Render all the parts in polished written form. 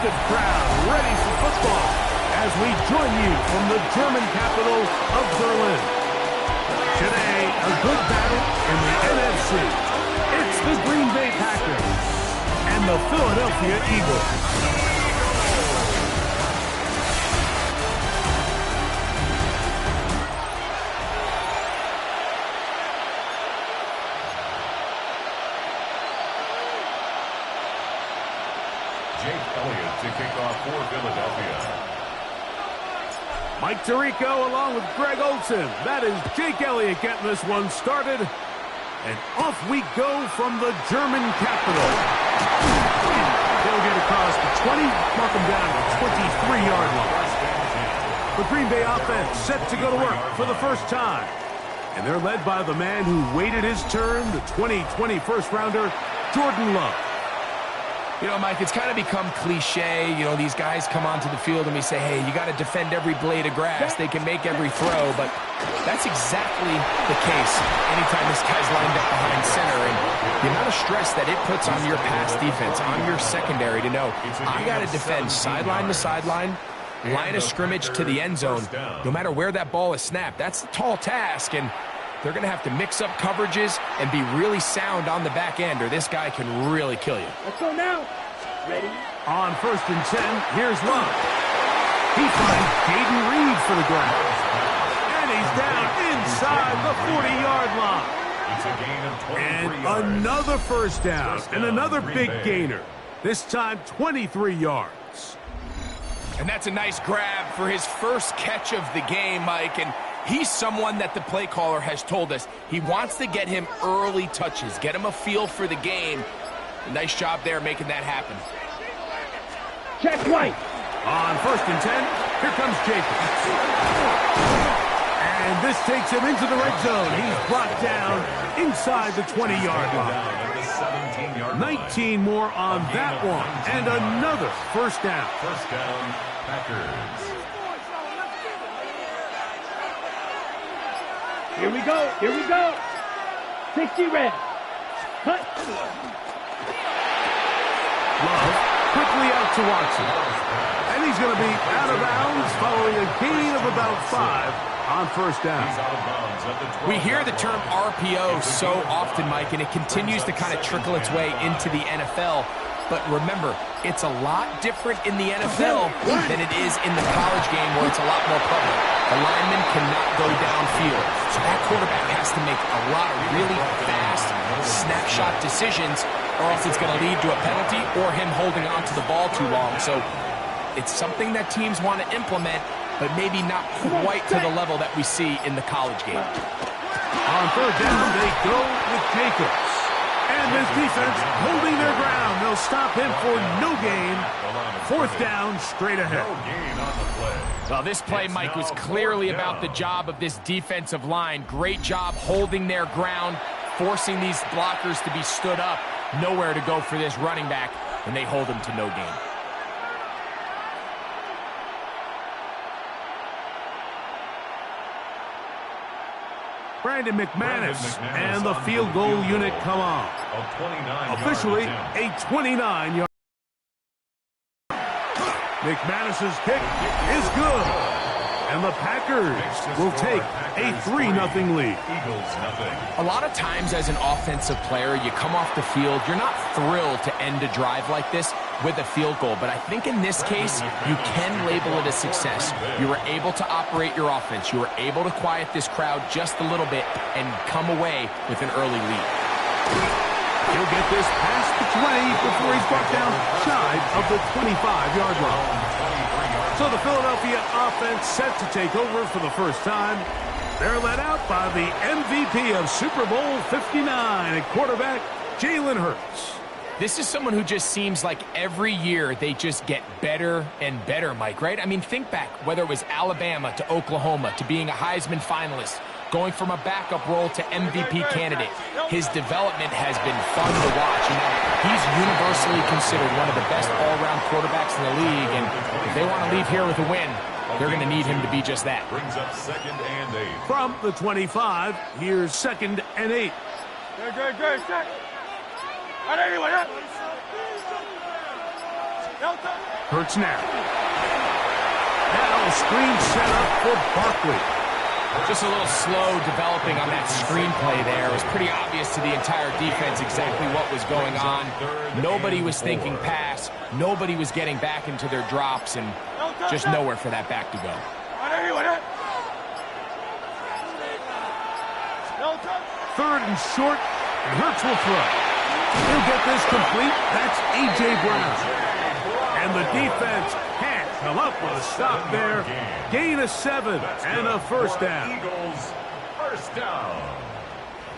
active crowd ready for football as we join you from the German capital of Berlin. Today, a good battle in the NFC. It's the Green Bay Packers and the Philadelphia Eagles. To kick off for Philadelphia. Mike Tirico along with Greg Olsen. That is Jake Elliott getting this one started. And off we go from the German capital. They'll get across the 20, mark them down to the 23-yard line. The Green Bay offense set to go to work for the first time. And they're led by the man who waited his turn, the 2020 first-rounder, Jordan Love. You know, Mike, it's kind of become cliche. You know, these guys come onto the field and we say, hey, you got to defend every blade of grass. They can make every throw, but that's exactly the case anytime this guy's lined up behind center. And the amount of stress that it puts on your pass defense, on your secondary to know, I got to defend sideline to sideline, line of scrimmage to the end zone, no matter where that ball is snapped. That's a tall task, and they're going to have to mix up coverages and be really sound on the back end, or this guy can really kill you. Let's go now. Ready? On 1st and 10, here's Love. He finds Jaden Reed for the grab. And he's down inside the 40-yard line. It's a gain of 23 and yards. another first down and another big gainer. This time 23 yards. And that's a nice grab for his first catch of the game, Mike. And he's someone that the play caller has told us he wants to get him early touches, get him a feel for the game. Nice job there making that happen. Check right. On 1st and 10, here comes Jacobs. And this takes him into the red zone. He's brought down inside the 20-yard line. 19 more on that one. And another first down. First down, Packers. Here we go. Here we go. 60 red. Cut. Love quickly out to Watson. And he's going to be out of bounds following a gain of about 5 on first down. He's out of bounds at the 12. We hear the term RPO so often, Mike, and it continues to kind of trickle its way into the NFL. But remember, it's a lot different in the NFL than it is in the college game where it's a lot more public. The lineman cannot go downfield. So that quarterback has to make a lot of really fast snapshot decisions, or else it's going to lead to a penalty or him holding on to the ball too long. So it's something that teams want to implement, but maybe not quite to the level that we see in the college game. On 3rd down, they go with Jacobs. And this defense holding their ground. They'll stop him for no gain. 4th down, straight ahead. No gain on the play. Well, this play, Mike, was clearly about the job of this defensive line. Great job holding their ground, forcing these blockers to be stood up. Nowhere to go for this running back, and they hold him to no gain. Brandon McManus and the field goal unit come on. Officially a 29-yard. McManus's kick is good. And the Packers will take a 3-0 lead. A lot of times as an offensive player, you come off the field, you're not thrilled to end a drive like this with a field goal. But I think in this case, you can label it a success. You were able to operate your offense. You were able to quiet this crowd just a little bit and come away with an early lead. He'll get this past the 20 before he's brought down shy of the 25-yard line. So the Philadelphia offense set to take over for the first time. They're led out by the MVP of Super Bowl 59 at quarterback, Jalen Hurts. This is someone who just seems like every year they just get better and better, Mike, right? I mean, think back, whether it was Alabama to Oklahoma to being a Heisman finalist, going from a backup role to MVP candidate. His development has been fun to watch. You know, he's universally considered one of the best all-around quarterbacks in the league, and if they want to leave here with a win, they're going to need him to be just that. Brings up 2nd and 8. From the 25, here's 2nd and 8. Good, check. Hurts now. Now a screen set up for Barkley. Just a little slow developing on that screenplay there. It was pretty obvious to the entire defense exactly what was going on. Nobody was thinking pass. Nobody was getting back into their drops, and just nowhere for that back to go. Third and short, and Hurts will throw. He'll get this complete. That's A.J. Brown. And the defense can't come up with a stop there. Gain of 7 and a first down. Eagles, first down.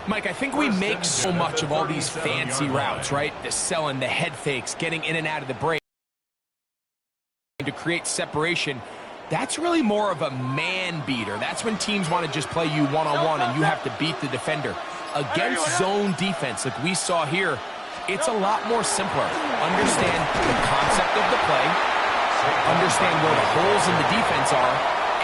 Mike, I think we make so much of all these fancy routes, right? The selling, the head fakes, getting in and out of the break to create separation. That's really more of a man beater. That's when teams want to just play you one-on-one and you have to beat the defender. Against zone defense like we saw here, it's a lot more simpler. Understand the concept of the play, understand where the holes in the defense are,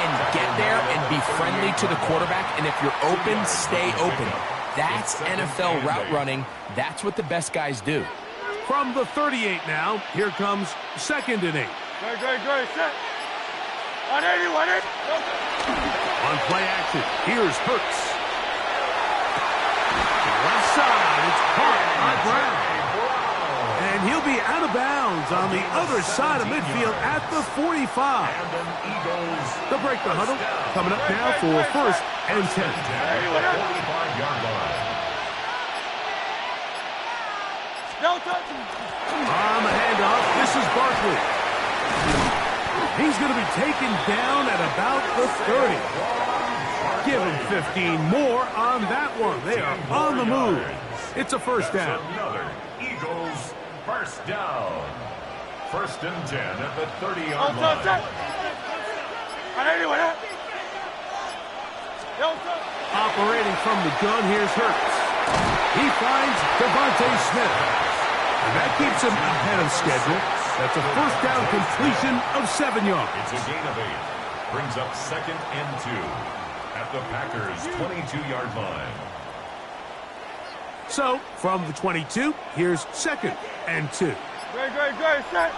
and get there and be friendly to the quarterback. And if you're open, stay open. That's NFL route running. That's what the best guys do. From the 38 now, here comes 2nd and 8. Good, set. 180, 180. On play action, here's Hurts. Left side, it's caught by Brown. And he'll be out of bounds on the other side of midfield at the 45. They'll break the huddle. Coming up now for 1st and 10. 45-yard line. On the handoff, this is Barkley. He's going to be taken down at about the 30. Give him 15 more on that one. They are on the move. It's a first down. Another Eagles first down. 1st and 10 at the 30-yard line. Operating from the gun, here's Hurts. He finds Devontae Smith. And that keeps him ahead of schedule. That's a first down completion of 7 yards. It's a gain of 8. Brings up 2nd and 2 at the Packers' 22-yard line. So, from the 22, here's 2nd and 2. Great, set.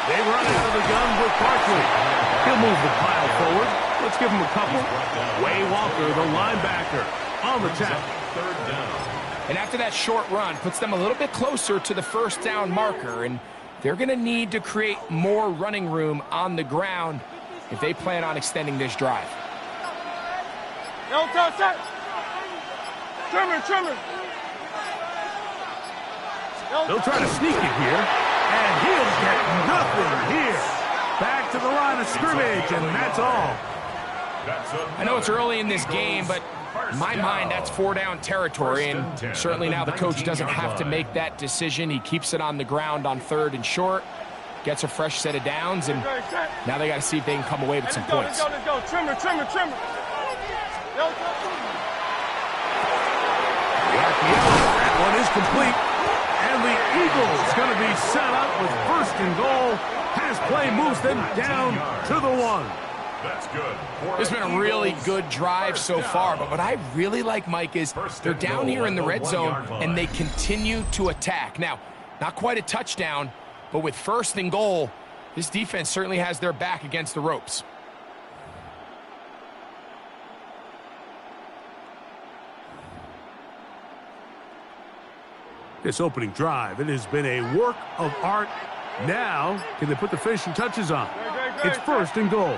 They run out of the gun with Barkley. He'll move the pile forward. Let's give him a couple. Way Walker, the linebacker, on the tackle. 3rd down. And after that short run, puts them a little bit closer to the first down marker, and they're going to need to create more running room on the ground if they plan on extending this drive. Trimmer. They'll try to sneak it here, and he'll get nothing here. Back to the line of scrimmage, and that's all. I know it's early in this game, but in my mind, that's 4-down territory, and certainly now the coach doesn't have to make that decision. He keeps it on the ground on 3rd and short, gets a fresh set of downs, and now they got to see if they can come away with some points. Let's go. Trimmer. That one is complete, and the Eagles going to be set up with 1st and goal. Pass play moves them down to the 1. That's good. It's been a really good drive so far, but what I really like, Mike, is they're down here in the red zone, and they continue to attack. Now, not quite a touchdown, but with 1st and goal, this defense certainly has their back against the ropes. This opening drive, it has been a work of art. Now, can they put the finishing touches on? It's 1st and goal.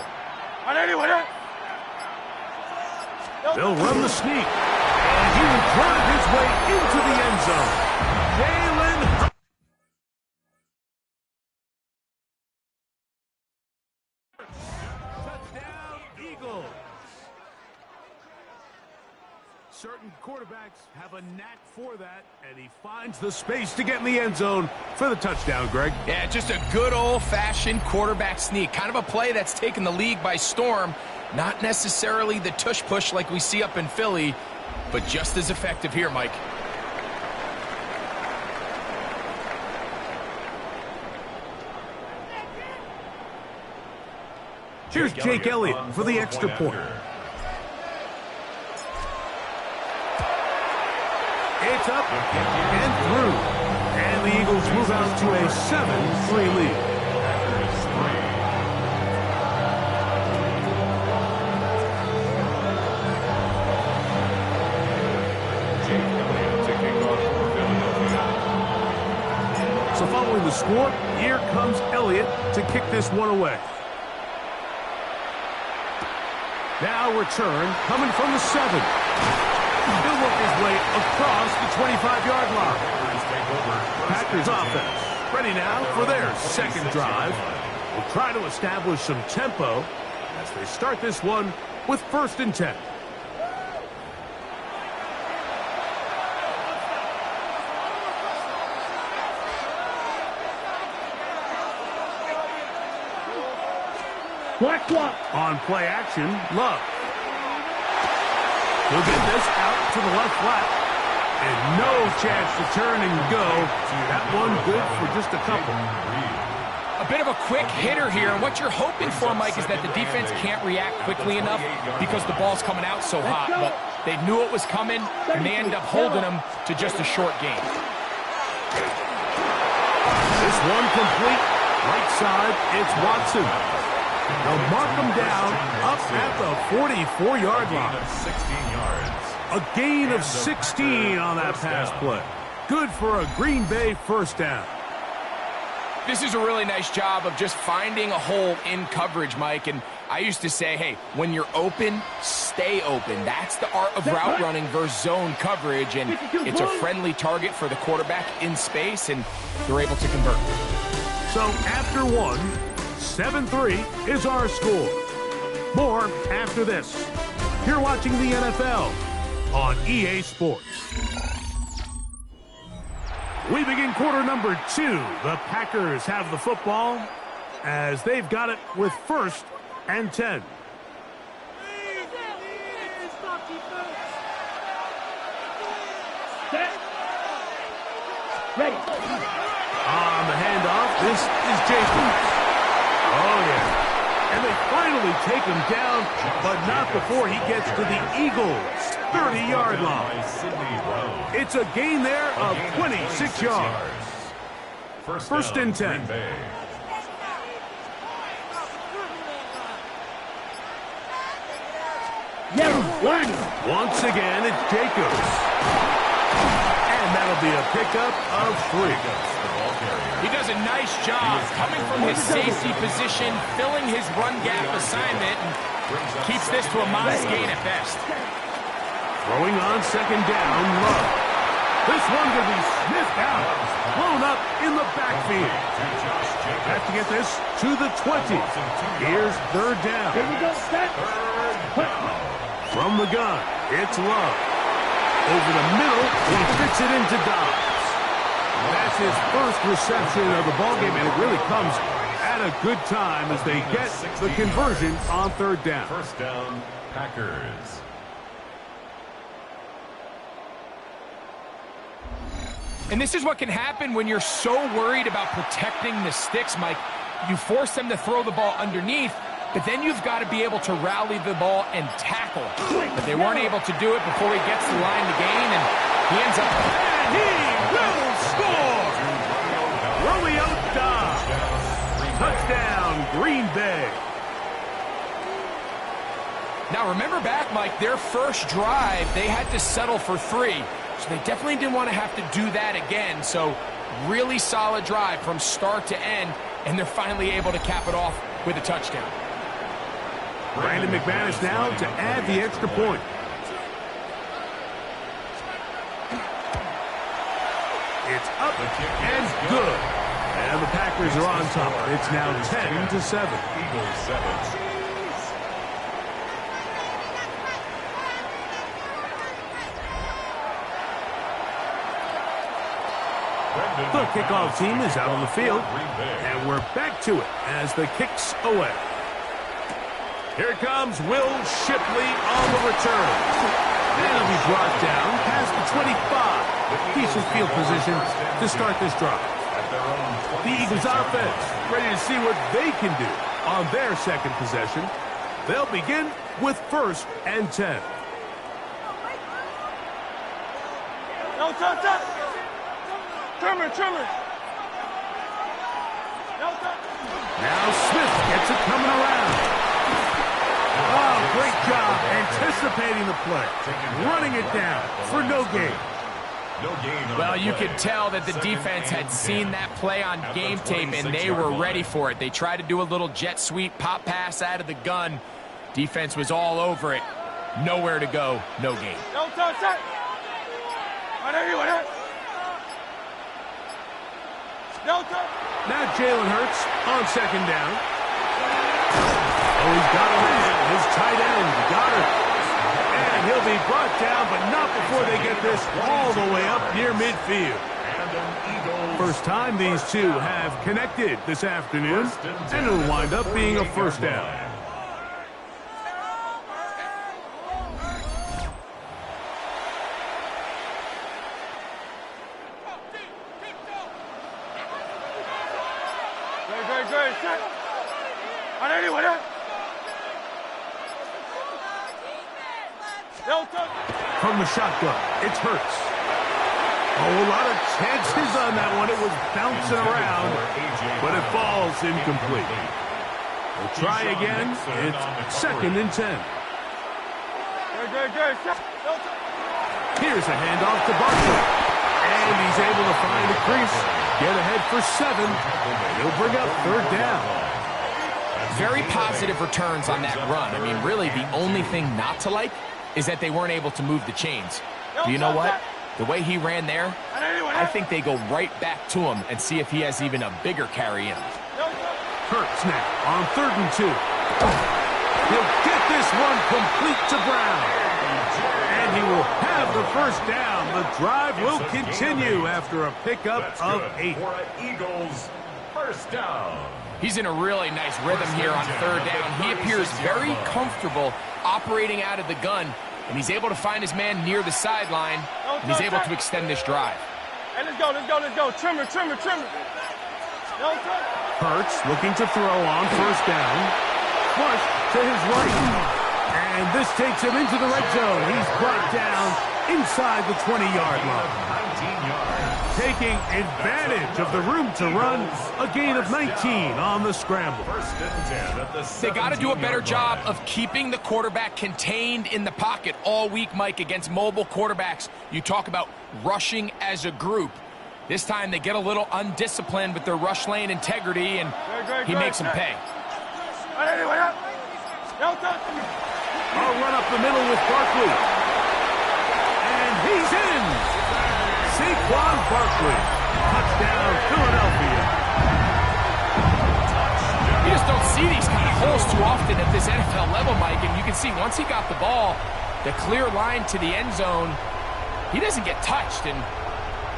They'll run the sneak, and he will drive his way into the end zone. Jalen. Touchdown, Eagles. Certain quarterbacks have a knack for that, and he finds the space to get in the end zone for the touchdown, Greg. Yeah, just a good old-fashioned quarterback sneak. Kind of a play that's taken the league by storm. Not necessarily the tush-push like we see up in Philly, but just as effective here, Mike. Here's Jake Elliott for the extra point. It's up and through. And the Eagles move out to a 7-3 lead. So following the score, here comes Elliott to kick this one away. Now return, coming from the 7. He'll work his way across the 25-yard line. Packers offense ready now for their second drive. Will try to establish some tempo as they start this one with 1st and 10. Black swap. On play action, Love. He'll get this out to the left flat. And no chance to turn and go. That one good for just a couple. A bit of a quick hitter here. And what you're hoping for, Mike, is that the defense can't react quickly enough because the ball's coming out so hot. But they knew it was coming, and they end up holding them to just a short game. This one complete. Right side, it's Watson. They'll mark him down up at the 44-yard line. 16 yards. A gain of 16 on that pass play. Good for a Green Bay 1st down. This is a really nice job of just finding a hole in coverage, Mike. And I used to say, hey, when you're open, stay open. That's the art of route running versus zone coverage. And it's a friendly target for the quarterback in space, and they're able to convert. So after one, 7-3 is our score. More after this. You're watching the NFL on EA Sports. We begin quarter number 2. The Packers have the football as they've got it with 1st and 10. Ready. On the handoff, this is Jacobs. Oh, yeah. And they finally take him down, but not before he gets to the Eagles' 30-yard line. It's a gain there of 26 yards. 1st and 10. Once again, it's Jacobs. And that'll be a pickup of 3. He does a nice job coming from his safety position, filling his run gap assignment, and keeps this to a modest gain at best. Throwing on 2nd down, Love. This one will be sniffed out, blown up in the backfield. Have to get this to the 20. Here's 3rd down. Here we go, set. From the gun, it's Love. Over the middle, he fits it into Dobbs. That's his first reception of the ballgame, and it really comes at a good time as they get the conversion on 3rd down. 1st down, Packers. And this is what can happen when you're so worried about protecting the sticks, Mike. You force them to throw the ball underneath, but then you've got to be able to rally the ball and tackle. But they weren't able to do it before he gets to the line to gain, and he ends up... And he will score! Romeo Dobbs. Touchdown, Green Bay. Now, remember back, Mike, their first drive, they had to settle for 3. So they definitely didn't want to have to do that again. So really solid drive from start to end, and they're finally able to cap it off with a touchdown. Brandon McManus now to add the extra point. It's up and good. And the Packers are on top. It's now 10-7. Eagles 7. The kickoff team is out on the field, and we're back to it as the kick's away. Here comes Will Shipley on the return. And he'll be brought down past the 25. Decent field position to start this drive. The Eagles offense ready to see what they can do on their second possession. They'll begin with 1st and 10. No, touch. Trimmer. No, touch. Now Smith gets it coming around. Oh, great job anticipating the play. Running it down for no gain. Well, you could tell that the defense had seen that play on game tape, and they were ready for it. They tried to do a little jet sweep, pop pass out of the gun. Defense was all over it. Nowhere to go, no gain. No touch. No touch. Now Jalen Hurts on second down. Oh, he's got a man. His tight end, Goddard. And he'll be brought down, but not before they get this all the way up near midfield. First time these two have connected this afternoon, and it'll wind up being a first down. From the shotgun, it's Hurts. Oh, a lot of chances on that one. It was bouncing around, but it falls incomplete. We'll try again. It's 2nd and 10. Here's a handoff to Barkley. And he's able to find a crease. Get ahead for 7. He'll bring up 3rd down. Very positive returns on that run. I mean, really, the only thing not to like is that they weren't able to move the chains. Do you know what? The way he ran there, I think they go right back to him and see if he has even a bigger carry in him. Hurts now on 3rd and 2. He'll get this one complete to Brown. And he will have the first down. The drive will continue after a pickup of 8. Eagles, first down. He's in a really nice rhythm here on 3rd down. He appears very comfortable operating out of the gun, and he's able to find his man near the sideline, and he's able to extend this drive. Hey, let's go. Trimmer. No touch. Hurts looking to throw on 1st down. Flush to his right. And this takes him into the red zone. He's brought down inside the 20-yard line. 19 yards. Taking advantage of the room to run. A gain of 19 on the scramble. 1st and 10 at the 17-yard line. They got to do a better job of keeping the quarterback contained in the pocket all week, Mike, against mobile quarterbacks. You talk about rushing as a group. This time they get a little undisciplined with their rush lane integrity, and he makes them pay. I'll run up the middle with Barkley. And he's in. Saquon Barkley. Touchdown, Philadelphia. You just don't see these kind of holes too often at this NFL level, Mike. And you can see once he got the ball, the clear line to the end zone, he doesn't get touched. And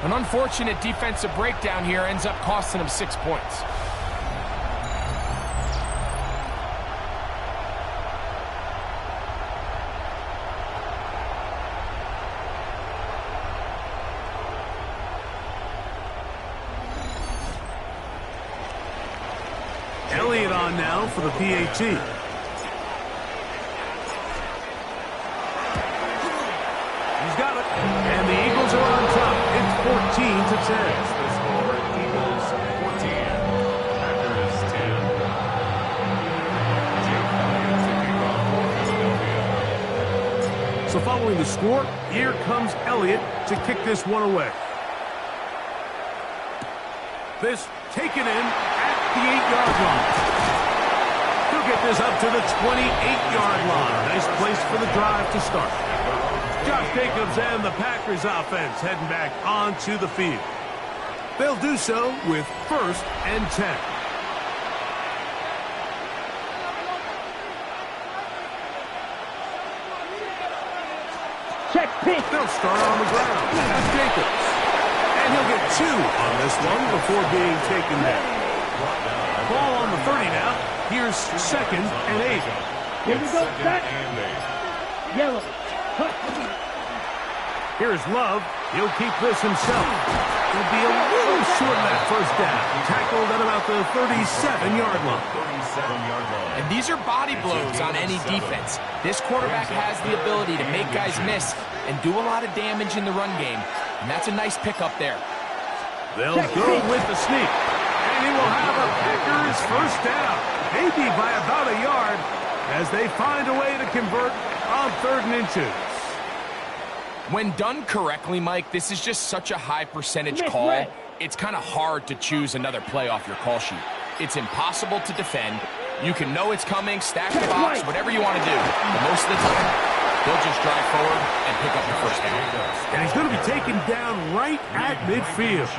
an unfortunate defensive breakdown here ends up costing him 6 points. Elliott on now for the PAT. He's got it. And the Eagles are on top. It's 14-10. The score, Eagles 14, Packers 10. So following the score, here comes Elliott to kick this one away. This taken in at the 8-yard line. He'll get this up to the 28-yard line. Nice place for the drive to start. Josh Jacobs and the Packers offense heading back onto the field. They'll do so with 1st and 10. Check pitch. They'll start on the ground. That's Jacobs. And he'll get 2 on this one before being taken down. Ball on the 30 now. Here's 2nd and 8. Here we go. Set. Yellow. Cut. Here's Love. He'll keep this himself. He'll be a little short of that first down. Tackled at about the 37-yard line. 37-yard line. And these are body blows on any defense. This quarterback has the ability to make guys miss and do a lot of damage in the run game. And that's a nice pickup there. They'll go with the sneak. And he will have a Packers first down. Maybe by about a yard as they find a way to convert on 3rd and inches. When done correctly, Mike, this is just such a high percentage call. It's kind of hard to choose another play off your call sheet. It's impossible to defend. You can know it's coming, stack the box, whatever you want to do. But most of the time, they'll just drive forward and pick up the first down. And he's going to be taken down right at midfield.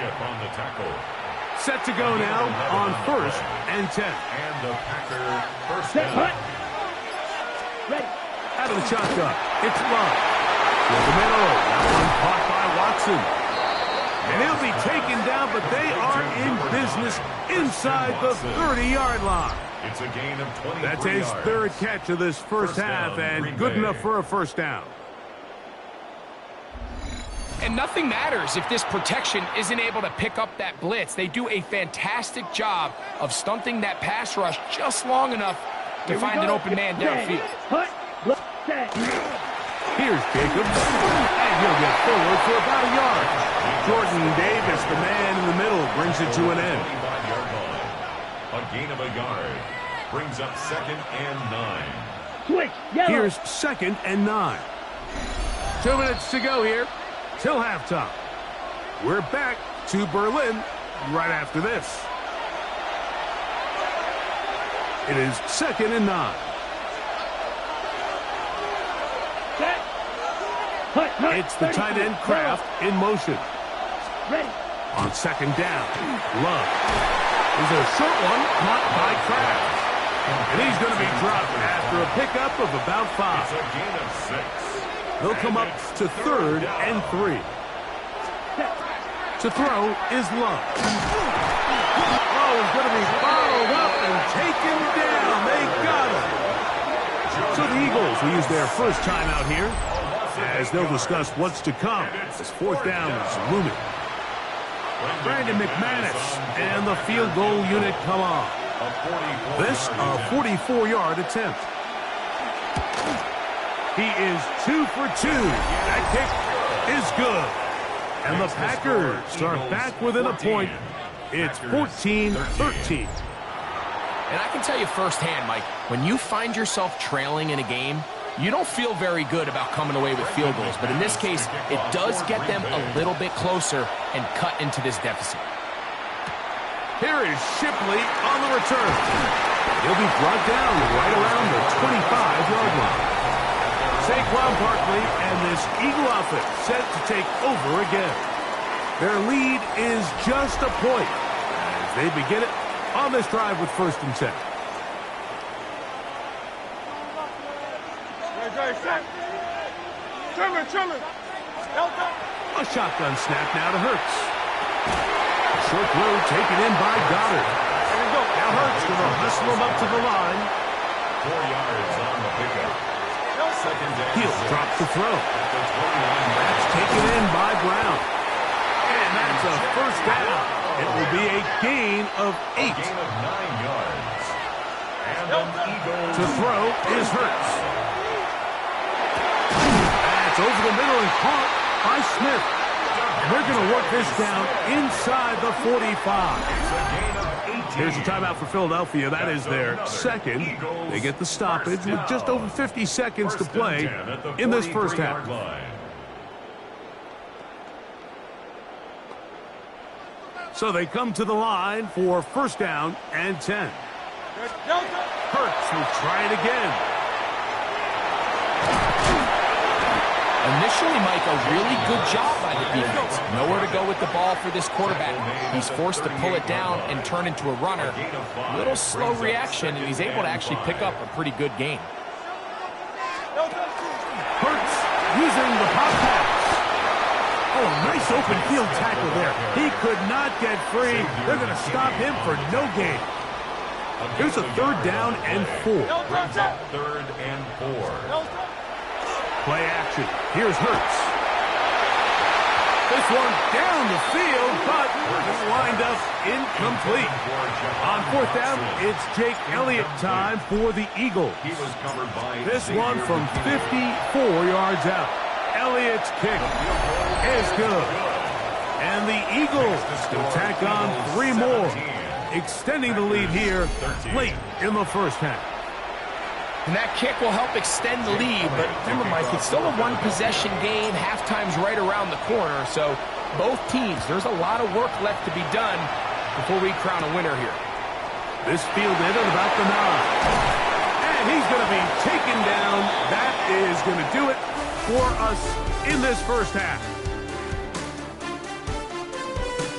Set to go now on 1st and 10. And the Packer first down. Ready. Out of the shotgun, it's Love. To the middle, that one caught by Watson. And he'll be taken down, but they are in business inside the 30-yard line. It's a gain of 23 That's his yards. 3rd catch of this first half, and good enough for a first down. And nothing matters if this protection isn't able to pick up that blitz. They do a fantastic job of stunting that pass rush just long enough to find an open man downfield. Here's Jacobs, and he'll get forward for about a yard. Jordan Davis, the man in the middle, brings it to an end. 25-yard line. A gain of a yard. Brings up 2nd and 9. Switch. Yellow. Here's 2nd and 9. 2 minutes to go here till halftime. We're back to Berlin right after this. It is 2nd and 9. It's the tight end Kraft in motion. Ready. On 2nd down, Love. There's a short one caught by Kraft. And he's going to be dropped after a pickup of about 5. It's a gain of 6. He'll come up to 3rd and 3. To throw is Love. Oh, he's going to be followed up and taken down. They got him. So the Eagles will use their first timeout here as they'll discuss what's to come as 4th down is looming. Brandon McManus and the field goal unit come on. This a 44-yard attempt. He is 2 for 2. That kick is good. And the Packers start back within a point. It's 14-13. And I can tell you firsthand, Mike, when you find yourself trailing in a game, you don't feel very good about coming away with field goals. But in this case, it does get them a little bit closer and cut into this deficit. Here is Shipley on the return. He'll be brought down right around the 25-yard line. Saquon Barkley and this Eagle offense set to take over again. Their lead is just a point as they begin it on this drive with 1st and 10. A shotgun snap now to Hurts. Short throw taken in by Goddard. Now Hurts going to hustle him up to the line. 4 yards on the pickup. 2nd down. He'll drop the throw. That's taken in by Brown. And that's a first down. It will be a gain of 8. A gain of 9 yards. And an Eagles. To throw is Hurts. That's over the middle and caught by Smith. And they're going to work this down inside the 45. It's a gain of 18. Here's a timeout for Philadelphia. That is their 2nd. They get the stoppage with just over 50 seconds to play in this first half. So they come to the line for 1st down and 10. Hurts will try it again. Initially, Mike, a really good job by the defense. Nowhere to go with the ball for this quarterback. He's forced to pull it down and turn into a runner. A little slow reaction, and he's able to actually pick up a pretty good gain. Hurts using the pop pass. Oh, nice open field tackle there. He could not get free. They're going to stop him for no gain. Here's a 3rd down and 4. Brings up 3rd and 4. Play action. Here's Hurts. This one down the field, but it's lined up incomplete. On 4th down, it's Jake Elliott time for the Eagles. He was covered by This one from 54 yards out. Elliott's kick is good. And the Eagles will tack on 3 more, extending the lead here late in the first half. And that kick will help extend the lead, but remember, Mike, it's still a one-possession game. Halftime's right around the corner, so both teams, there's a lot of work left to be done before we crown a winner here. This fielded at about the 9. And he's going to be taken down. That is going to do it for us in this first half.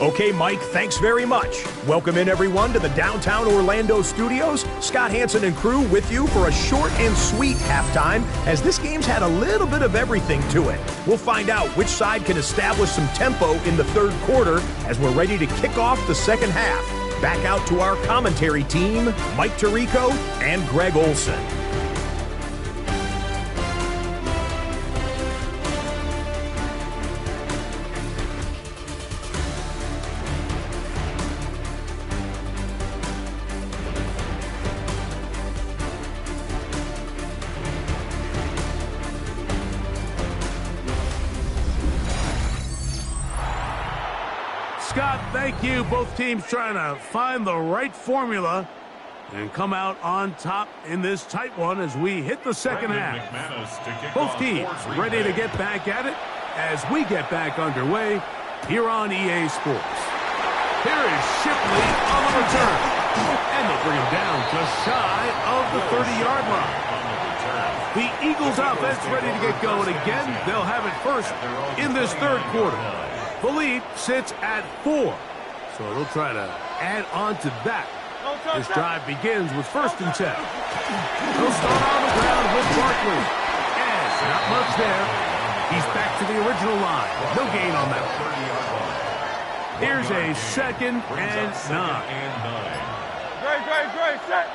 Okay, Mike, thanks very much. Welcome in, everyone, to the downtown Orlando studios. Scott Hansen and crew with you for a short and sweet halftime, as this game's had a little bit of everything to it. We'll find out which side can establish some tempo in the third quarter as we're ready to kick off the second half. Back out to our commentary team, Mike Tirico and Greg Olson. Scott, thank you. Both teams trying to find the right formula and come out on top in this tight one as we hit the second half. Both teams ready to get back at it as we get back underway here on EA Sports. Here is Shipley on the return. And they'll bring him down just shy of the 30-yard line. The Eagles offense ready to get going again. They'll have it first in this third quarter. The lead sits at 4, so they'll try to add on to that. This drive begins with 1st and 10. They'll start on the ground with Barkley. And not much there. He's back to the original line. No gain on that. Here's a 2nd and 9. Great, set.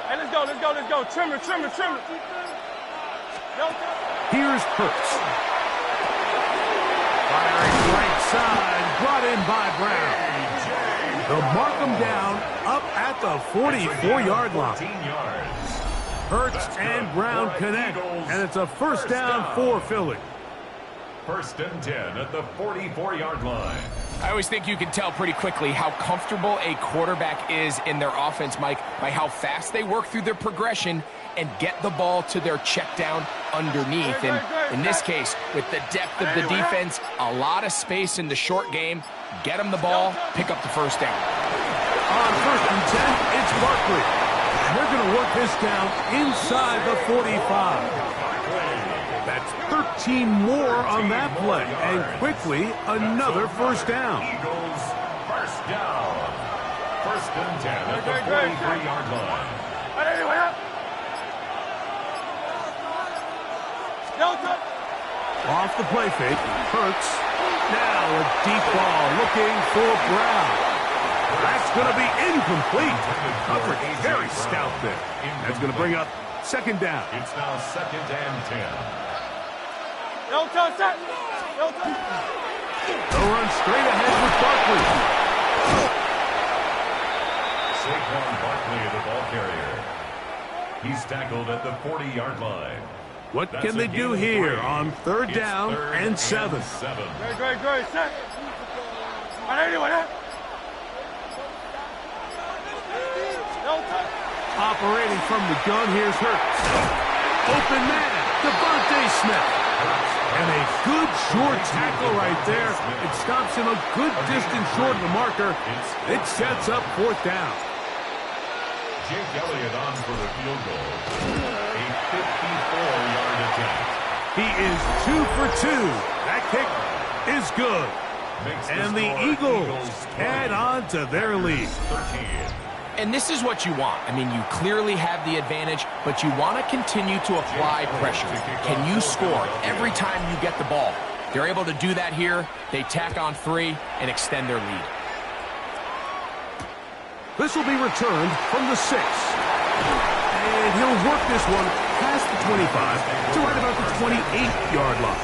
Hey, let's go. Trimmer. Here's Hurts. Firing right side, brought in by Brown. They'll mark him down up at the 44-yard line. Hurts and Brown connect, and it's a first down for Philly. 1st and 10 at the 44-yard line. I always think you can tell pretty quickly how comfortable a quarterback is in their offense, Mike, by how fast they work through their progression and get the ball to their check down underneath. And in this case, with the depth of the defense, a lot of space in the short game, get them the ball, pick up the first down. On 1st and 10, it's Barkley. And they're going to work this down inside the 45. That's 13 more on that play. And quickly, another first down. Eagles first down. 1st and 10 at the 43-yard line. Off the play fake, Hurts. Now a deep ball looking for Brown. That's going to be incomplete. Coverage very stout there. That's going to bring up 2nd down. It's now 2nd and 10. They'll run straight ahead with Barkley. Saquon Barkley, the ball carrier. He's tackled at the 40-yard line. What can they do here on 3rd down and 7? Great, set. Operating from the gun, here's Hurts. Open man, Devontae Smith. And a good short tackle right there. It stops him a good distance short of the marker. It sets up 4th down. Jake Elliott on for the field goal. A 54-yard attempt. He is 2 for 2. That kick is good. And the Eagles add on to their lead. 13. And this is what you want. I mean, you clearly have the advantage, but you want to continue to apply pressure. Can you score every time you get the ball? They're able to do that here. They tack on 3 and extend their lead. This will be returned from the 6. And he'll work this one past the 25 to right about the 28-yard line.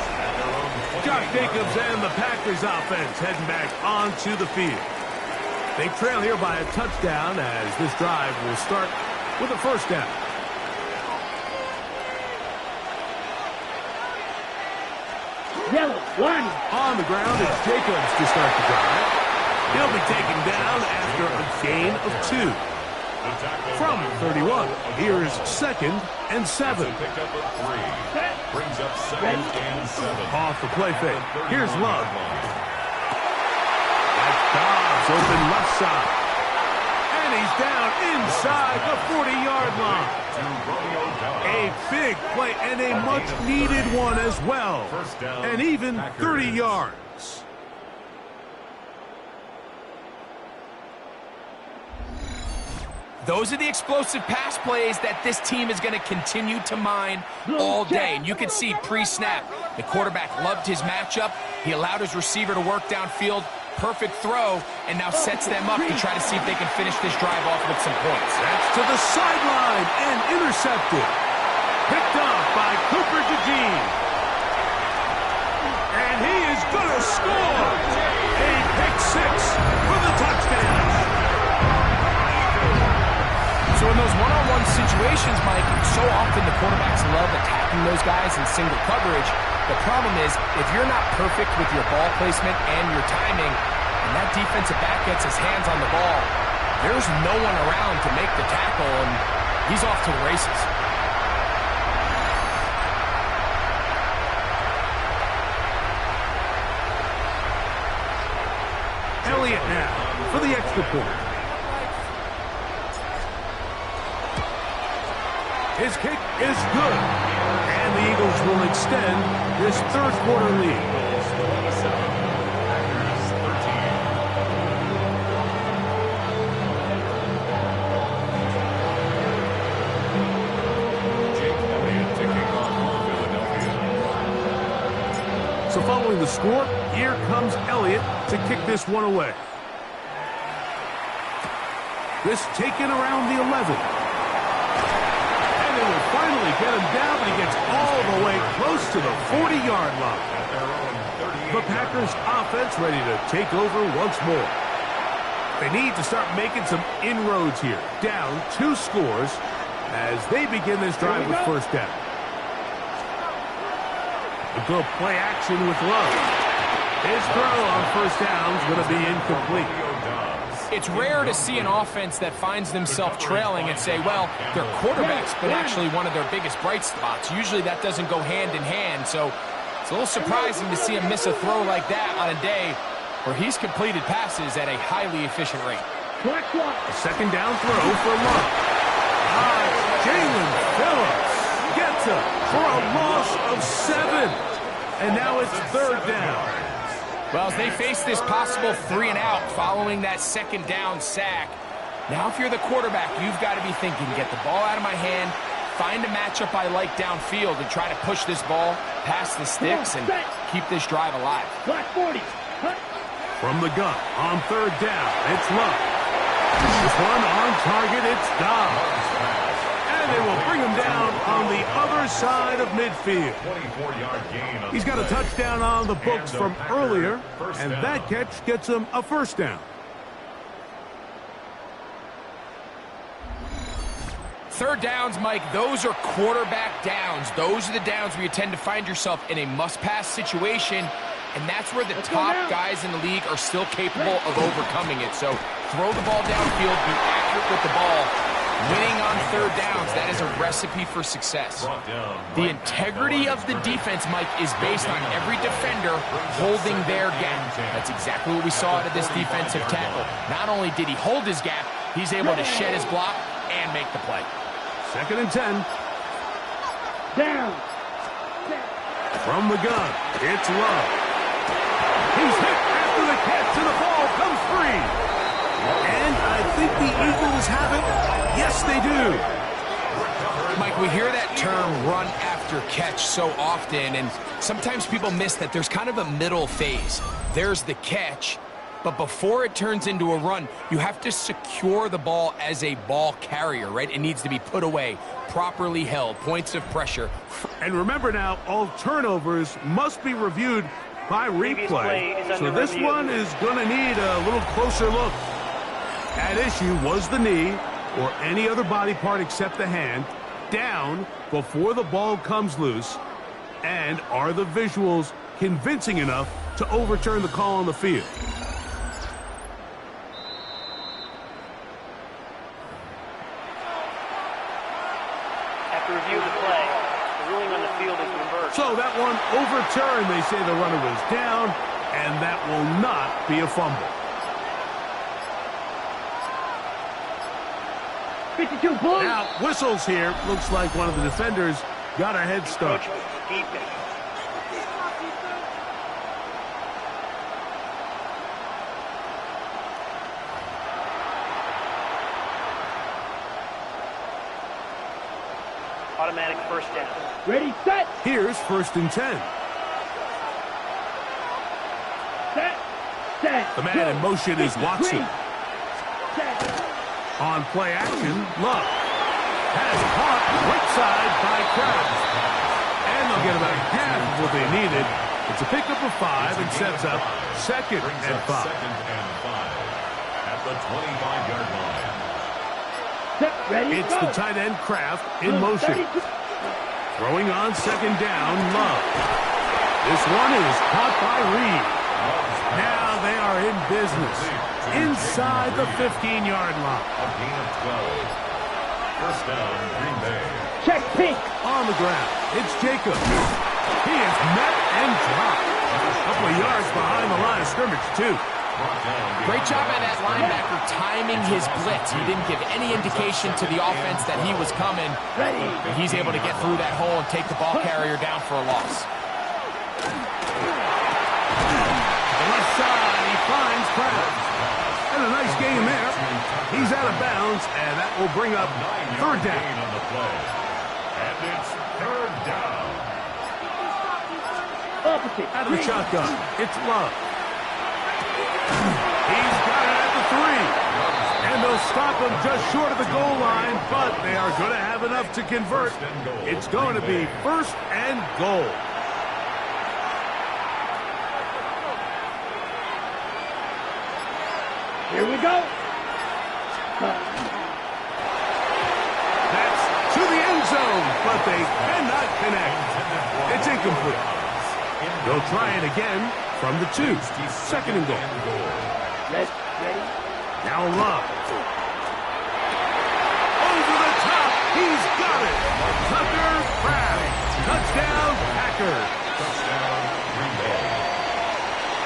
Josh Jacobs and the Packers offense heading back onto the field. They trail here by a touchdown as this drive will start with a first down. Yellow, one. On the ground, it's Jacobs to start the drive. He'll be taken down after a gain of 2. From 31, here's 2nd and 7. Pick up a 3. Brings up 2nd and 7. Off the play fake. Here's Love. That's Dobbs, open left side. And he's down inside the 40-yard line. A big play and a much-needed one as well. And even 30 yards. Those are the explosive pass plays that this team is going to continue to mine all day. And you can see pre-snap, the quarterback loved his matchup. He allowed his receiver to work downfield. Perfect throw, and now sets them up to try to see if they can finish this drive off with some points. That's to the sideline and intercepted. Picked off by Cooper DeJean. And he is going to score. A pick 6 for the touchdown. So in those one-on-one situations, Mike, so often the quarterbacks love attacking those guys in single coverage. The problem is, if you're not perfect with your ball placement and your timing, and that defensive back gets his hands on the ball, there's no one around to make the tackle, and he's off to the races. Elliott now for the extra point. His kick is good. And the Eagles will extend this third quarter lead. So following the score, here comes Elliott to kick this one away. This taken around the 11. They will finally get him down, but he gets all the way close to the 40-yard line. The Packers offense ready to take over once more. They need to start making some inroads here. Down 2 scores as they begin this drive with first down. A good play action with Love. His throw on first down is going to be incomplete. It's rare to see an offense that finds themselves trailing and say, well, their quarterback's been actually one of their biggest bright spots. Usually that doesn't go hand in hand, so it's a little surprising to see him miss a throw like that on a day where he's completed passes at a highly efficient rate. A second down throw for Love. Jalen Phillips gets him for a loss of 7. And now it's third down. Well, as they face this possible 3-and-out following that second down sack, now if you're the quarterback, you've got to be thinking, get the ball out of my hand, find a matchup I like downfield, and try to push this ball past the sticks and keep this drive alive. From the gun on third down, it's Love. This one on target, it's Dobbs. And they will bring him down on the other side of midfield. He's got a touchdown on the books from earlier, and that catch gets him a first down. Third downs, Mike, those are quarterback downs. Those are the downs where you tend to find yourself in a must-pass situation, and that's where the top guys in the league are still capable of overcoming it. So throw the ball downfield, be accurate with the ball. Winning on third downs, that is a recipe for success. The integrity of the defense, Mike, is based on every defender holding their gap. That's exactly what we saw out of this defensive tackle. Not only did he hold his gap, he's able to shed his block and make the play. Second and 10. Down. From the gun, it's Love. He's hit after the catch, and the ball comes free. And I think the Eagles have it. Yes, they do. Mike, we hear that term run after catch so often, and sometimes people miss that there's kind of a middle phase. There's the catch, but before it turns into a run, you have to secure the ball as a ball carrier, right? It needs to be put away, properly held, points of pressure. And remember now, all turnovers must be reviewed by replay. So this one is going to need a little closer look. At issue was the knee or any other body part except the hand down before the ball comes loose. And are the visuals convincing enough to overturn the call on the field. After review of the play, the ruling on the field is reversed. So that one overturned. They say the runner was down, and that will not be a fumble. 52 Bulls. Now, whistles here. Looks like one of the defenders got a head start. Defense. Automatic first down. Ready, set. Here's 1st and 10. Set. Set. The man in motion is Watson. Set. On play action, Love has caught right side by Kraft. And they'll get about half of what they needed. It's a pickup of 5 and sets up 2nd and 5. Second and 5 at the 25-yard line. Set. Ready, It's go. the tight end Kraft in motion. Throwing on 2nd down, Love. This one is caught by Reed. Now they are in business inside the 15-yard line. A gain of 12. First down, Green Bay. Check pink. On the ground, it's Jacob. He is met and dropped. A couple of yards behind the line of scrimmage, too. Great job by that linebacker timing his blitz. He didn't give any indication to the offense that he was coming. Ready. He's able to get through that hole and take the ball carrier down for a loss. The left side, he finds Kraft. And a nice game there. He's out of bounds, and that will bring up 3rd down. On the play. And it's 3rd down. Opposite. Out of the shotgun, it's Love. He's got it at the 3. And they'll stop him just short of the goal line, but they are going to have enough to convert. It's going to be 1st and goal. Here we go. That's to the end zone, but they cannot connect. It's incomplete. They'll try it again from the 2. 2nd and goal. Ready. Now Love. Over the top. He's got it. Tucker Kraft. Touchdown, Packers. Touchdown, Green Bay.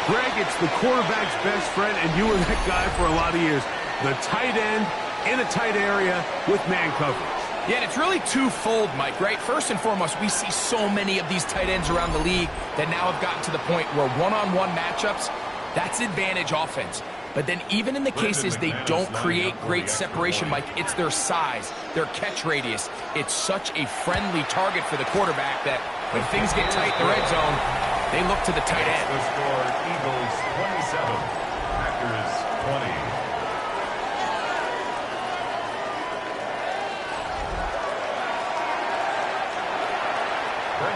Greg, it's the quarterback's best friend, and you were that guy for a lot of years. The tight end in a tight area with man coverage. Yeah, and it's really twofold, Mike, right? First and foremost, we see so many of these tight ends around the league that now have gotten to the point where one-on-one matchups, that's advantage offense. But then even in the cases they don't create great separation, Mike, it's their size, their catch radius. It's such a friendly target for the quarterback that when things get tight in the red zone, they look to the tight end. The score, Eagles 27, Packers 20.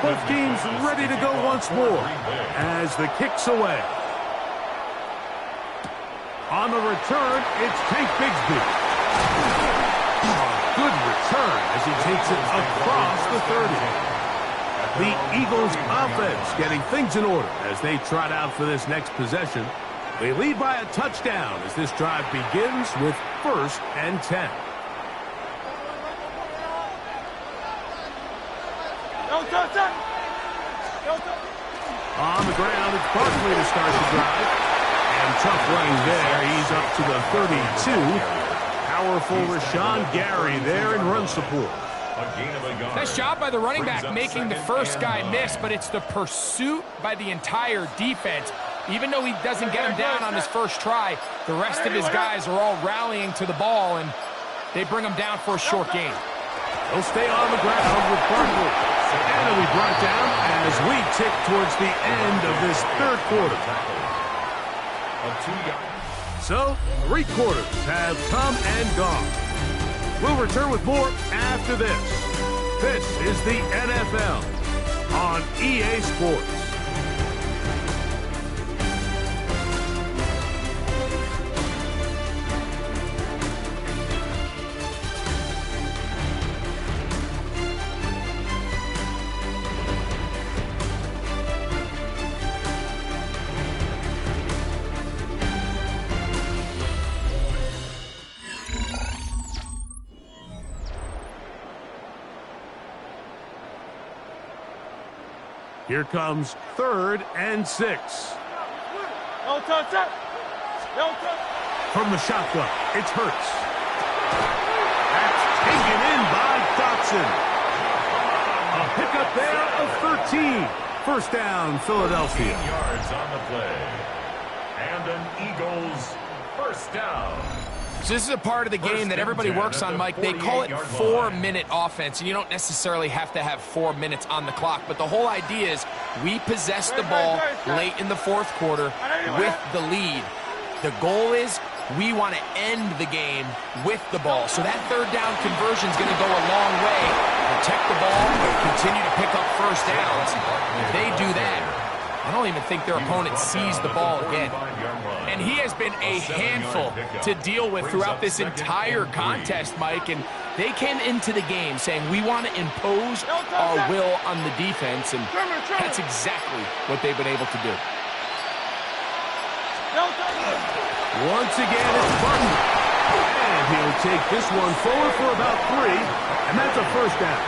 Both teams ready to go once more as the kick's away. On the return, it's Tank Bigsby. Good return as he takes it across the 30. The Eagles offense getting things in order as they trot out for this next possession. They lead by a touchdown as this drive begins with 1st and 10. On the ground, it's Barkley to start the drive. And tough running there. He's up to the 32. Powerful Rashawn Gary there in run support. Nice job by the running back making the first guy miss, but it's the pursuit by the entire defense. Even though he doesn't get him down on his first try, the rest of his guys are all rallying to the ball, and they bring him down for a short gain. He'll stay on the ground with Barkley. And he'll be brought down as we tick towards the end of this 3rd quarter. So, 3 quarters have come and gone. We'll return with more after this. This is the NFL on EA Sports. Here comes 3rd and 6. From the shotgun, it's Hurts. That's taken in by Dotson. A pickup there of 13. First down, Philadelphia. 15 yards on the play. And an Eagles first down. So this is a part of the game that everybody works on, Mike. They call it 4-minute offense, and you don't necessarily have to have 4 minutes on the clock. But the whole idea is we possess the ball late in the fourth quarter with the lead. The goal is we want to end the game with the ball. So that 3rd down conversion is going to go a long way. Protect the ball, continue to pick up first downs. If they do that, I don't even think their opponent sees the ball again. And he has been a handful to deal with throughout this entire contest, Mike. And they came into the game saying, we want to impose our will on the defense. And that's exactly what they've been able to do. Once again, it's Button. And he'll take this one forward for about 3. And that's a first down.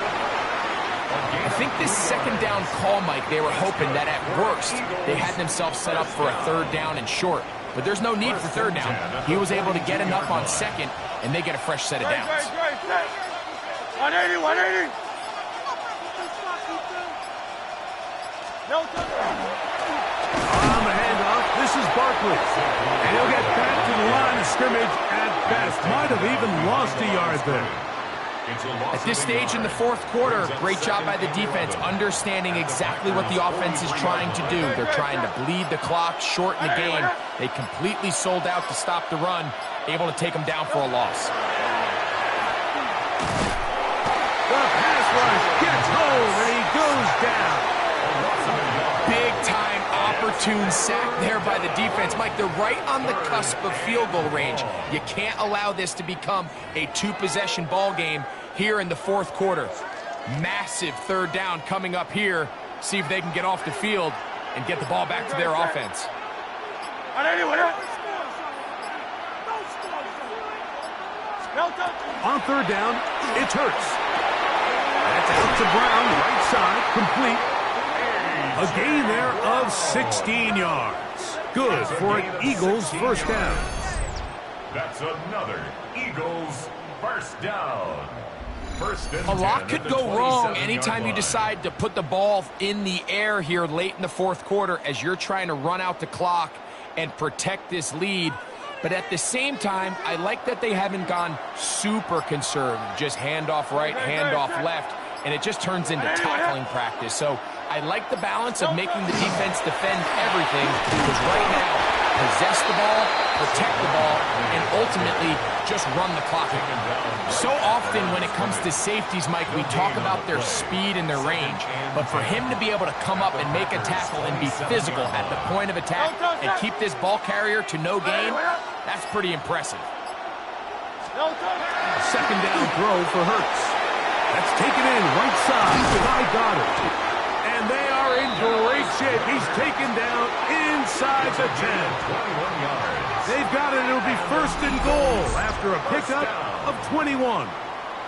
I think this 2nd down call, Mike, they were hoping that at worst they had themselves set up for a 3rd down and short. But there's no need for 3rd down. He was able to get enough on 2nd, and they get a fresh set of downs. 180, 180. On the handoff, this is Barkley. And he'll get back to the line of scrimmage at best. Might have even lost a yard there. At this stage in the fourth quarter, great job by the defense, understanding exactly what the offense is trying to do. They're trying to bleed the clock, shorten the game. They completely sold out to stop the run, able to take them down for a loss. The pass rush gets home, and he goes down. Big-time opportune sack there by the defense. Mike, they're right on the cusp of field goal range. You can't allow this to become a 2-possession ball game here in the fourth quarter. Massive 3rd down coming up here. See if they can get off the field and get the ball back to their offense. On 3rd down, it's Hurts. That's out to Brown, right side, complete. A gain there of 16 yards. Good for an Eagles first down. That's another Eagles first down. A lot could go wrong anytime you decide to put the ball in the air here late in the fourth quarter as you're trying to run out the clock and protect this lead. But at the same time, I like that they haven't gone super conservative. Just handoff right, handoff left, and it just turns into tackling practice. So I like the balance of making the defense defend everything, because right now, possess the ball, protect the ball, and ultimately just run the clock. So often when it comes to safeties, Mike, we talk about their speed and their range, but for him to be able to come up and make a tackle and be physical at the point of attack and keep this ball carrier to no gain, that's pretty impressive. Second down throw for Hurts. That's taken in right side by Goddard. And they are in great shape. He's taken down inside the 10. 21 yards. They've got it. It'll be 1st and goal after a pickup of 21.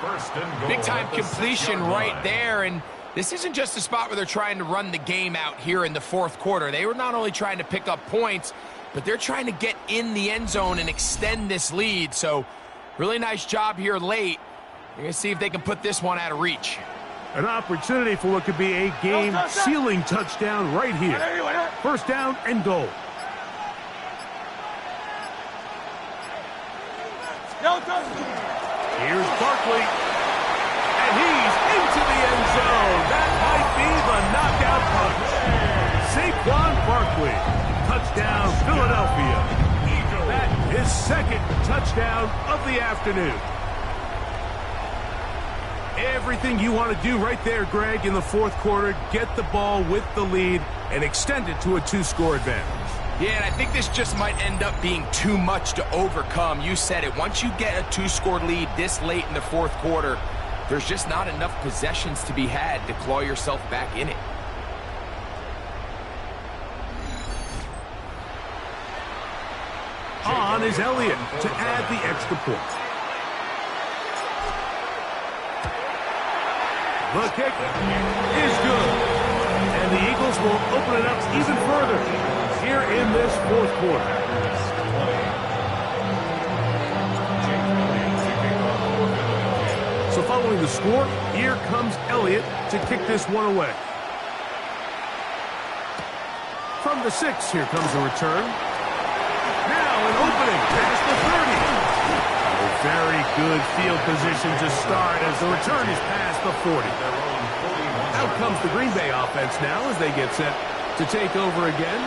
1st and goal. Big-time completion right there, and this isn't just a spot where they're trying to run the game out here in the fourth quarter. They were not only trying to pick up points, but they're trying to get in the end zone and extend this lead. So really nice job here late. You're going to see if they can put this one out of reach. An opportunity for what could be a game-sealing touchdown right here. 1st down and goal. Here's Barkley. And he's into the end zone. That might be the knockout punch. Saquon Barkley. Touchdown, Philadelphia. That is 2nd touchdown of the afternoon. Everything you want to do right there, Greg, in the fourth quarter. Get the ball with the lead and extend it to a 2-score advantage. Yeah, and I think this just might end up being too much to overcome. You said it. Once you get a 2-score lead this late in the fourth quarter, there's just not enough possessions to be had to claw yourself back in it. On is Elliott to add the extra point. The kick is good. And the Eagles will open it up even further here in this fourth quarter. So following the score, here comes Elliott to kick this one away. From the 6, here comes a return. Now an opening past the 30. A very good field position to start as the return is past the 40. Out comes the Green Bay offense now as they get set to take over again.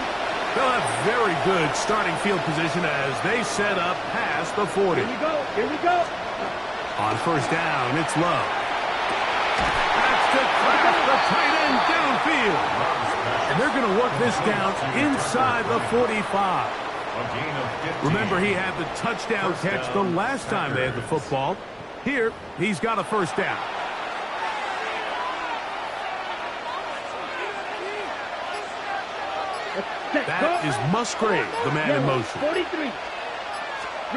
They'll have very good starting field position as they set up past the 40. Here we go. Here we go. On first down, it's Love. That's to crack the tight end downfield. And they're going to work this down inside the 45. Remember, he had the touchdown catch the last time they had the football. Here, he's got a first down. That is Musgrave, the man in motion. 43.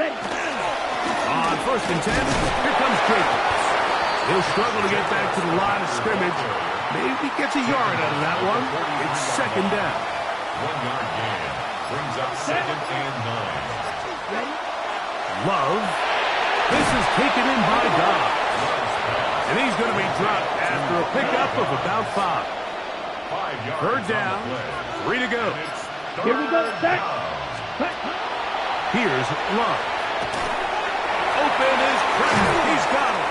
Ready. On first and 10, here comes Jacobs. He'll struggle to get back to the line of scrimmage. Maybe gets a yard out of that one. It's second down. 1 yard gain. Brings up second and 9. Ready. Love. This is taken in by Dobbs. And he's going to be dropped after a pickup of about 5. 5 yards. Third down. 3 to go. Here we go. Back. Here's Love. Open is Kraft. He's got it.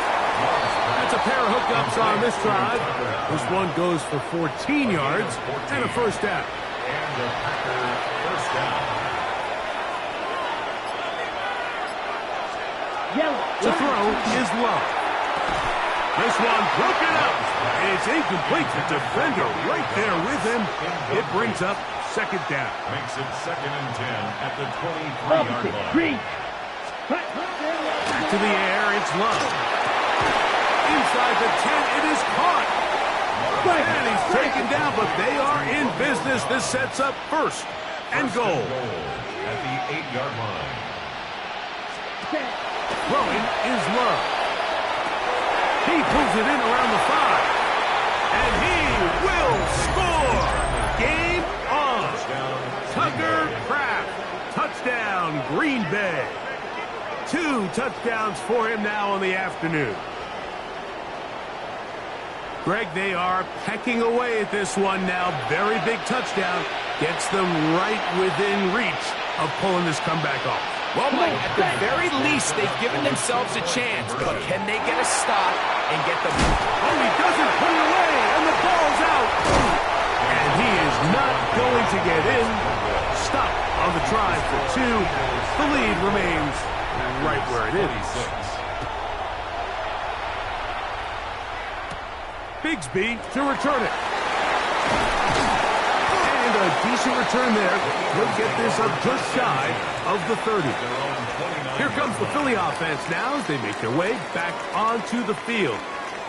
That's a pair of hookups on this drive. This one goes for 14 yards and a first down. And the Packer first down. Yellow. The throw is Love. This one broken up. It's incomplete. The defender right there with him. It brings up second down. Makes it second and 10 at the 23-yard line. Green. Back to the air, it's Love. Inside the 10, it is caught. And he's taken down, but they are in business. This sets up first and goal. At the 8-yard line. Throwing is Love. He pulls it in around the 5. And he will score. Game on. Tucker Kraft. Touchdown, Green Bay. 2 touchdowns for him now in the afternoon. Greg, they are pecking away at this one now. Very big touchdown. Gets them right within reach of pulling this comeback off. Well, Mike, at the very least, they've given themselves a chance, but can they get a stop and get the... Oh, he doesn't put it away, and the ball's out. And he is not going to get in. Stop on the try for 2. The lead remains right where it is. Bigsby to return it. And a decent return there. He'll get this up just shy of the 30. Here comes the Philly offense now as they make their way back onto the field.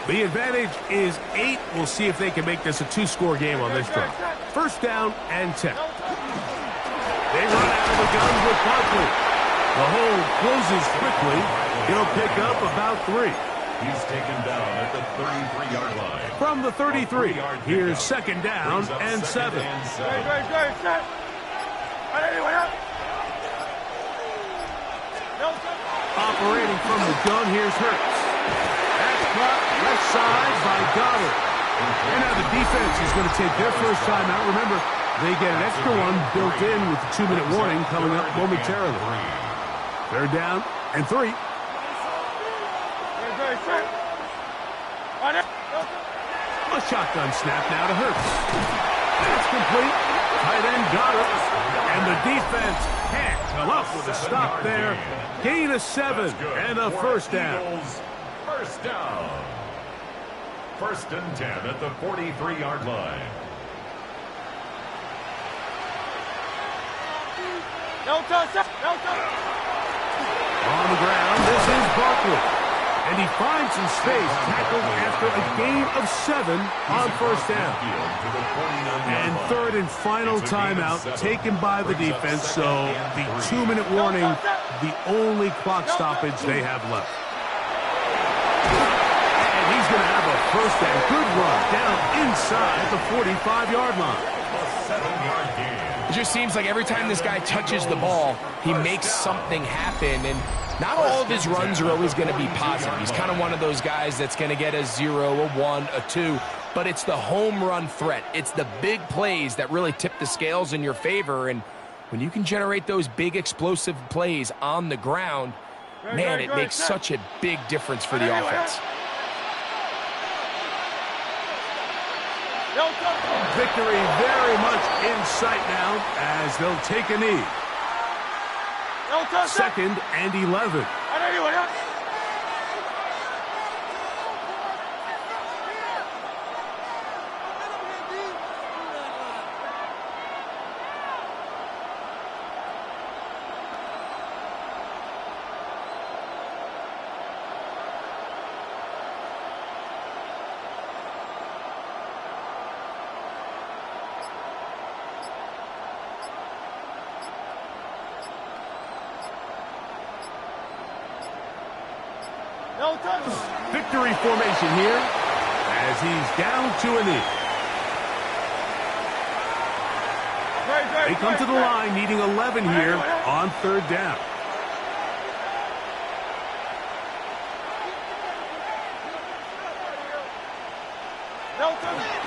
The advantage is 8. We'll see if they can make this a 2-score game on this drive. First down and 10. They run out of the gun with Barkley. The hole closes quickly. He'll pick up about 3. He's taken down at the 33-yard line. From the 33, here's second down and 7. Operating from the gun, here's Hurts. That's caught left side by Goddard. And now the defense is going to take their first time out. Remember, they get an extra one built in with the 2-minute warning coming up momentarily. Third down and 3. A shotgun snap now to Hurts. That's complete. Tight end got it. And the defense can't come up with a stop there. Gain of 7 and a first down. First down. First and 10 at the 43-yard line. On the ground, this is Barkley. And he finds some space, tackled after a gain of 7 on first down. And third and final timeout taken by the defense, so the 2-minute warning, the only clock stoppage they have left. And he's going to have a first and good run down inside the 45-yard line. A 7-yard gain. It just seems like every time this guy touches the ball, he makes something happen. And not all of his runs are always going to be positive. He's kind of one of those guys that's going to get a 0, a 1, a 2. But it's the home run threat. It's the big plays that really tip the scales in your favor. And when you can generate those big explosive plays on the ground, man, it makes such a big difference for the offense. Victory very much in sight now as they'll take a knee. 2nd and 11. Victory formation here as he's down to a knee. They come to the line needing 11 here on 3rd down.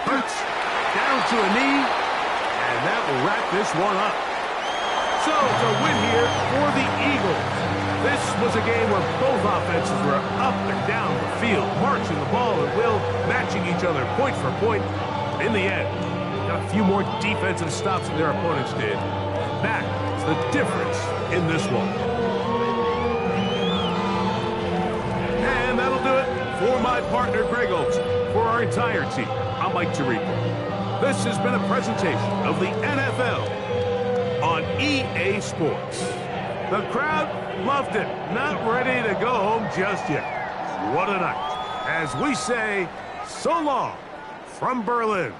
Hurts down to a knee, and that will wrap this one up. So it's a win here for the Eagles. This was a game where both offenses were up and down the field, marching the ball at will, matching each other point for point. In the end, got a few more defensive stops than their opponents did. That's the difference in this one. And that'll do it for my partner, Greg Olson. For our entire team, I'm Mike Tirico. This has been a presentation of the NFL on EA Sports. The crowd loved it. Not ready to go home just yet. What a night. As we say, so long from Berlin.